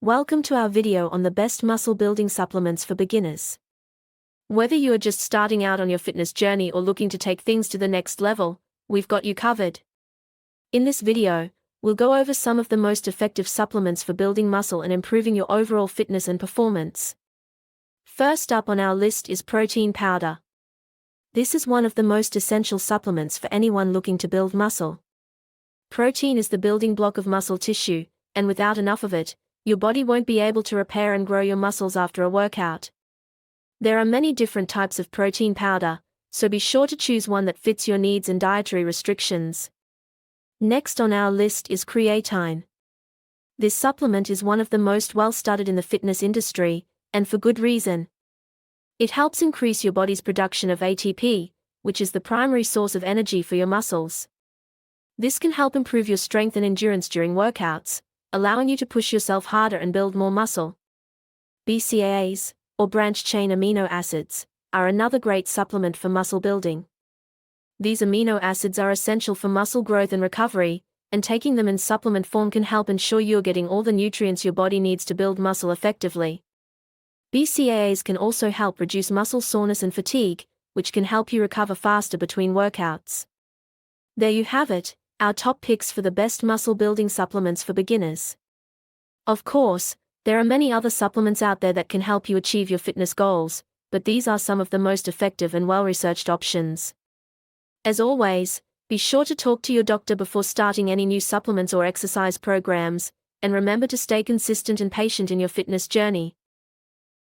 Welcome to our video on the best muscle building supplements for beginners. Whether you are just starting out on your fitness journey or looking to take things to the next level, we've got you covered. In this video, we'll go over some of the most effective supplements for building muscle and improving your overall fitness and performance. First up on our list is protein powder. This is one of the most essential supplements for anyone looking to build muscle. Protein is the building block of muscle tissue, and without enough of it, your body won't be able to repair and grow your muscles after a workout. There are many different types of protein powder, so be sure to choose one that fits your needs and dietary restrictions. Next on our list is creatine. This supplement is one of the most well-studied in the fitness industry, and for good reason. It helps increase your body's production of ATP, which is the primary source of energy for your muscles. This can help improve your strength and endurance during workouts, allowing you to push yourself harder and build more muscle. BCAAs, or branched-chain amino acids, are another great supplement for muscle building. These amino acids are essential for muscle growth and recovery, and taking them in supplement form can help ensure you're getting all the nutrients your body needs to build muscle effectively. BCAAs can also help reduce muscle soreness and fatigue, which can help you recover faster between workouts. There you have it, our top picks for the best muscle building supplements for beginners. Of course, there are many other supplements out there that can help you achieve your fitness goals, but these are some of the most effective and well-researched options. As always, be sure to talk to your doctor before starting any new supplements or exercise programs, and remember to stay consistent and patient in your fitness journey.